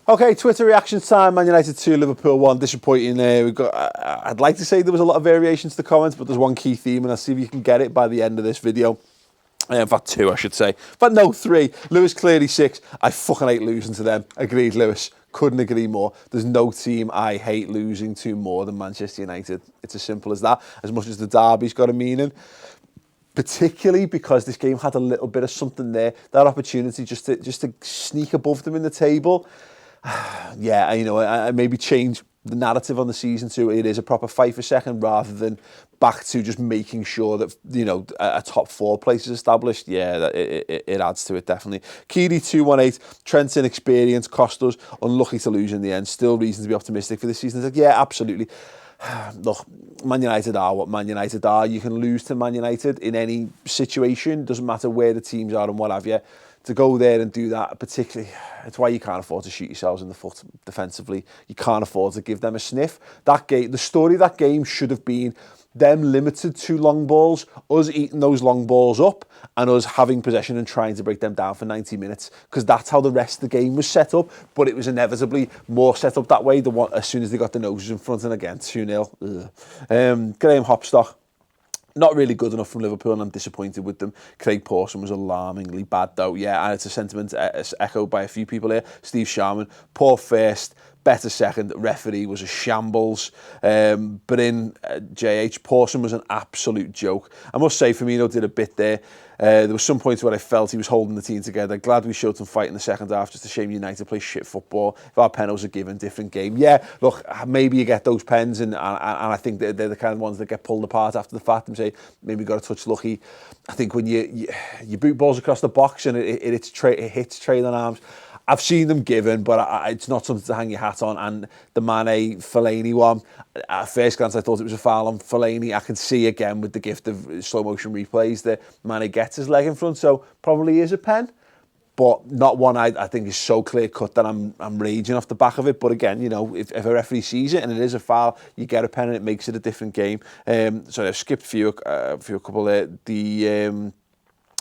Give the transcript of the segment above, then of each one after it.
Okay, Twitter reaction time. Man United 2, Liverpool 1. Disappointing. I'd like to say there was a lot of variation to the comments, but there's one key theme, and I'll see if you can get it by the end of this video. In fact, 2, I should say. But no, 3. Lewis clearly 6. I fucking hate losing to them. Agreed, Lewis. Couldn't agree more. There's no team I hate losing to more than Manchester United. It's as simple as that. As much as the derby's got a meaning. Particularly because this game had a little bit of something there. That opportunity just to sneak above them in the table. Yeah, you know, I maybe change the narrative on the season to it is a proper fight for second rather than back to just making sure that, you know, a top 4 place is established. Yeah, it adds to it, definitely. Keedy 218, Trent's inexperience cost us, unlucky to lose in the end. Still reason to be optimistic for this season. It's like, yeah, absolutely. Look, Man United are what Man United are. You can lose to Man United in any situation. Doesn't matter where the teams are and what have you. To go there and do that, particularly, it's why you can't afford to shoot yourselves in the foot defensively. You can't afford to give them a sniff. That game, the story of that game should have been them limited to long balls, us eating those long balls up, and us having possession and trying to break them down for 90 minutes, because that's how the rest of the game was set up. But it was inevitably more set up that way as soon as they got the noses in front, and again, 2-0. Graham Hopstock. Not really good enough from Liverpool, and I'm disappointed with them. Craig Pawson was alarmingly bad, though. Yeah, and it's a sentiment echoed by a few people here. Steve Sharman, poor first, better second. Referee was a shambles. But in JH, Pawson was an absolute joke. I must say, Firmino did a bit there. There was some points where I felt he was holding the team together. Glad we showed some fight in the second half. Just a shame United play shit football. If our penalties are given, different game. Yeah, look, maybe you get those pens, and I think they're the kind of ones that get pulled apart after the fact and say, maybe got a touch lucky. I think when you boot balls across the box and it hits trailing arms, I've seen them given, but it's not something to hang your hat on. And the Mane Fellaini one, at first glance I thought it was a foul on Fellaini. I can see again with the gift of slow motion replays that Mane gets his leg in front, so probably is a pen, but not one I think is so clear cut that I'm raging off the back of it. But again, you know, if a referee sees it and it is a foul, you get a pen and it makes it a different game. So I've skipped a couple there. The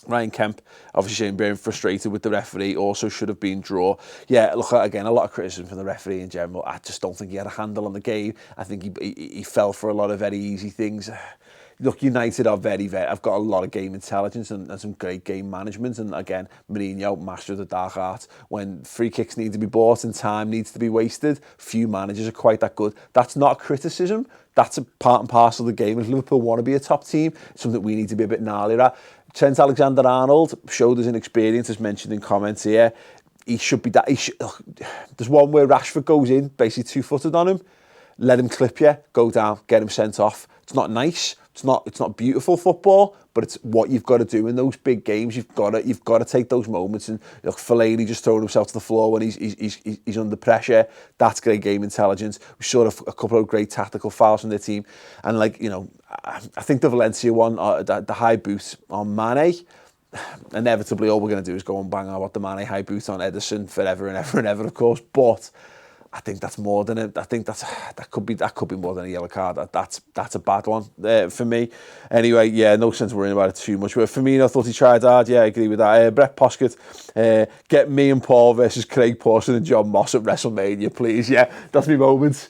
Ryan Kemp, obviously being frustrated with the referee, also should have been draw. Yeah, look, again, a lot of criticism from the referee in general. I just don't think he had a handle on the game. I think he fell for a lot of very easy things. Look, United are very, I've got a lot of game intelligence and some great game management. And again, Mourinho, master of the dark art. When free kicks need to be bought and time needs to be wasted, few managers are quite that good. That's not a criticism. That's a part and parcel of the game. If Liverpool want to be a top team, it's something we need to be a bit gnarlier at. Trent Alexander-Arnold showed his inexperience, as mentioned in comments here. He should be that. There's one where Rashford goes in, basically 2-footed on him. Let him clip you, go down, get him sent off. It's not nice. It's not beautiful football, but it's what you've got to do in those big games. You've got to take those moments. And look, Fellaini just throwing himself to the floor when he's under pressure. That's great game intelligence. We saw a couple of great tactical fouls from their team, and like, you know, I think the Valencia one, the high boot on Mane. Inevitably, all we're going to do is go and bang out the Mane high boot on Ederson forever and ever and ever, of course. But I think that's more than it. I think that could be more than a yellow card. That's a bad one for me. Anyway, yeah, no sense worrying about it too much. But Firmino thought he tried hard. Yeah, I agree with that. Brett Poskett, get me and Paul versus Craig Pawson and John Moss at WrestleMania, please. Yeah, that's my moment.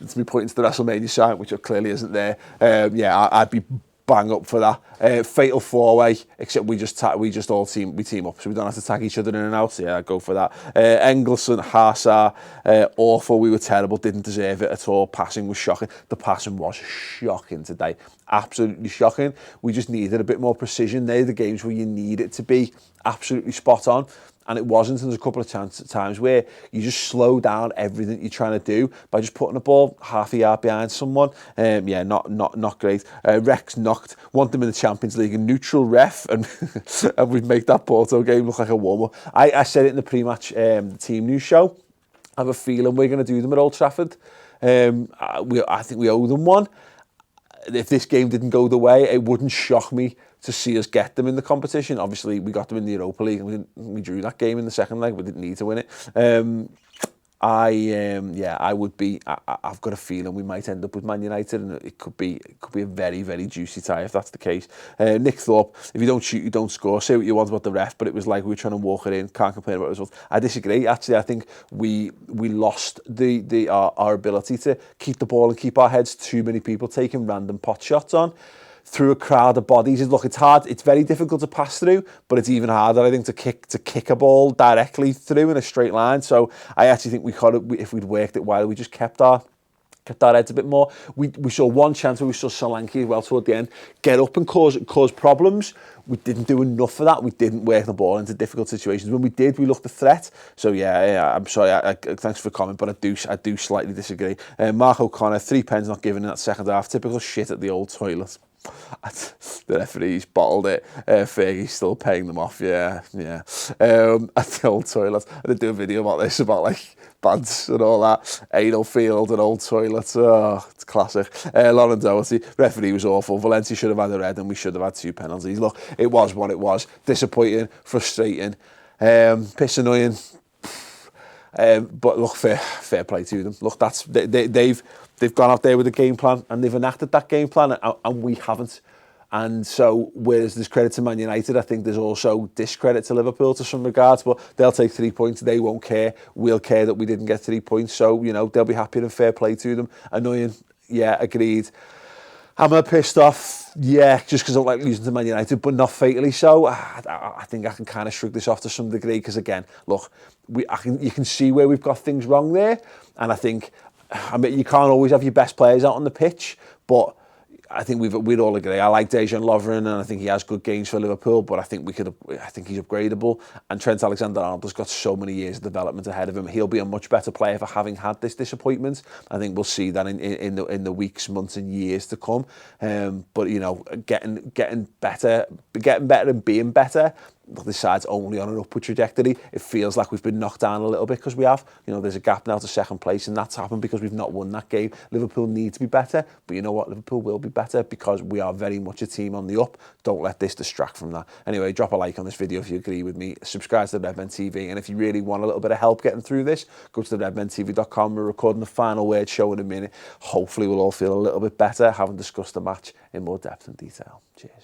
It's me pointing to the WrestleMania sign, which clearly isn't there. Yeah, I'd be bang up for that. Fatal 4-way, except we just all team up, so we don't have to tag each other in and out. So yeah, I'd go for that. Engelsson, Hazard, awful. We were terrible, didn't deserve it at all. Passing was shocking. The passing was shocking today. Absolutely shocking. We just needed a bit more precision. They're the games where you need it to be absolutely spot on. And it wasn't. And there's a couple of times where you just slow down everything you're trying to do by just putting the ball half a yard behind someone. Yeah, not great. Rex knocked. Want them in the Champions League. A neutral ref, and and we'd make that Porto game look like a warm-up. I said it in the pre-match team news show. I have a feeling we're going to do them at Old Trafford. I think we owe them one. If this game didn't go the way, it wouldn't shock me to see us get them in the competition. Obviously, we got them in the Europa League, and we drew that game in the second leg. We didn't need to win it. I would be. I've got a feeling we might end up with Man United, and it could be a very, very juicy tie if that's the case. Nick Thorpe, if you don't shoot, you don't score. Say what you want about the ref, but it was like we were trying to walk it in. Can't complain about the result. I disagree. Actually, I think we lost our ability to keep the ball and keep our heads. Too many people taking random pot shots on through a crowd of bodies. Look, it's hard. It's very difficult to pass through, but it's even harder, I think, to kick a ball directly through in a straight line. So I actually think we could have, if we'd worked it while we just kept our heads a bit more. We saw one chance where we saw Solanke as well toward the end get up and cause problems. We didn't do enough of that. We didn't work the ball into difficult situations. When we did, we looked a threat. So yeah, I'm sorry. Thanks for the comment, but I do slightly disagree. Mark O'Connor, 3 pens not given in that second half. Typical shit at the Old Toilet. The referees bottled it. Fergie's still paying them off. Yeah. At the Old Toilet. I did do a video about this, about like bads and all that. Anal field and Old Toilets. Oh, it's classic. Lauren Doherty, referee was awful. Valencia should have had a red and we should have had 2 penalties. Look, it was what it was. Disappointing, frustrating, piss annoying. But look, fair play to them. Look, they've gone out there with a game plan and they've enacted that game plan, and we haven't. And so, whereas there's credit to Man United, I think there's also discredit to Liverpool to some regards. But they'll take 3 points. They won't care. We'll care that we didn't get 3 points. So, they'll be happy and fair play to them. Annoying, yeah, agreed. Am I pissed off? Yeah, just because I don't like losing to Man United, but not fatally so. I think I can kind of shrug this off to some degree because, again, look, you can see where we've got things wrong there. And I think, you can't always have your best players out on the pitch, but I think we'd all agree. I like Dejan Lovren, and I think he has good games for Liverpool, but I think he's upgradable. And Trent Alexander-Arnold has got so many years of development ahead of him. He'll be a much better player for having had this disappointment. I think we'll see that in the weeks, months, and years to come. But getting better and being better. This side's only on an upward trajectory. It feels like we've been knocked down a little bit because we have. There's a gap now to second place, and that's happened because we've not won that game. Liverpool need to be better, but you know what? Liverpool will be better because we are very much a team on the up. Don't let this distract from that. Anyway, drop a like on this video if you agree with me. Subscribe to the Redmen TV, and if you really want a little bit of help getting through this, go to the redmentv.com. We're recording the final word show in a minute. Hopefully we'll all feel a little bit better, having discussed the match in more depth and detail. Cheers.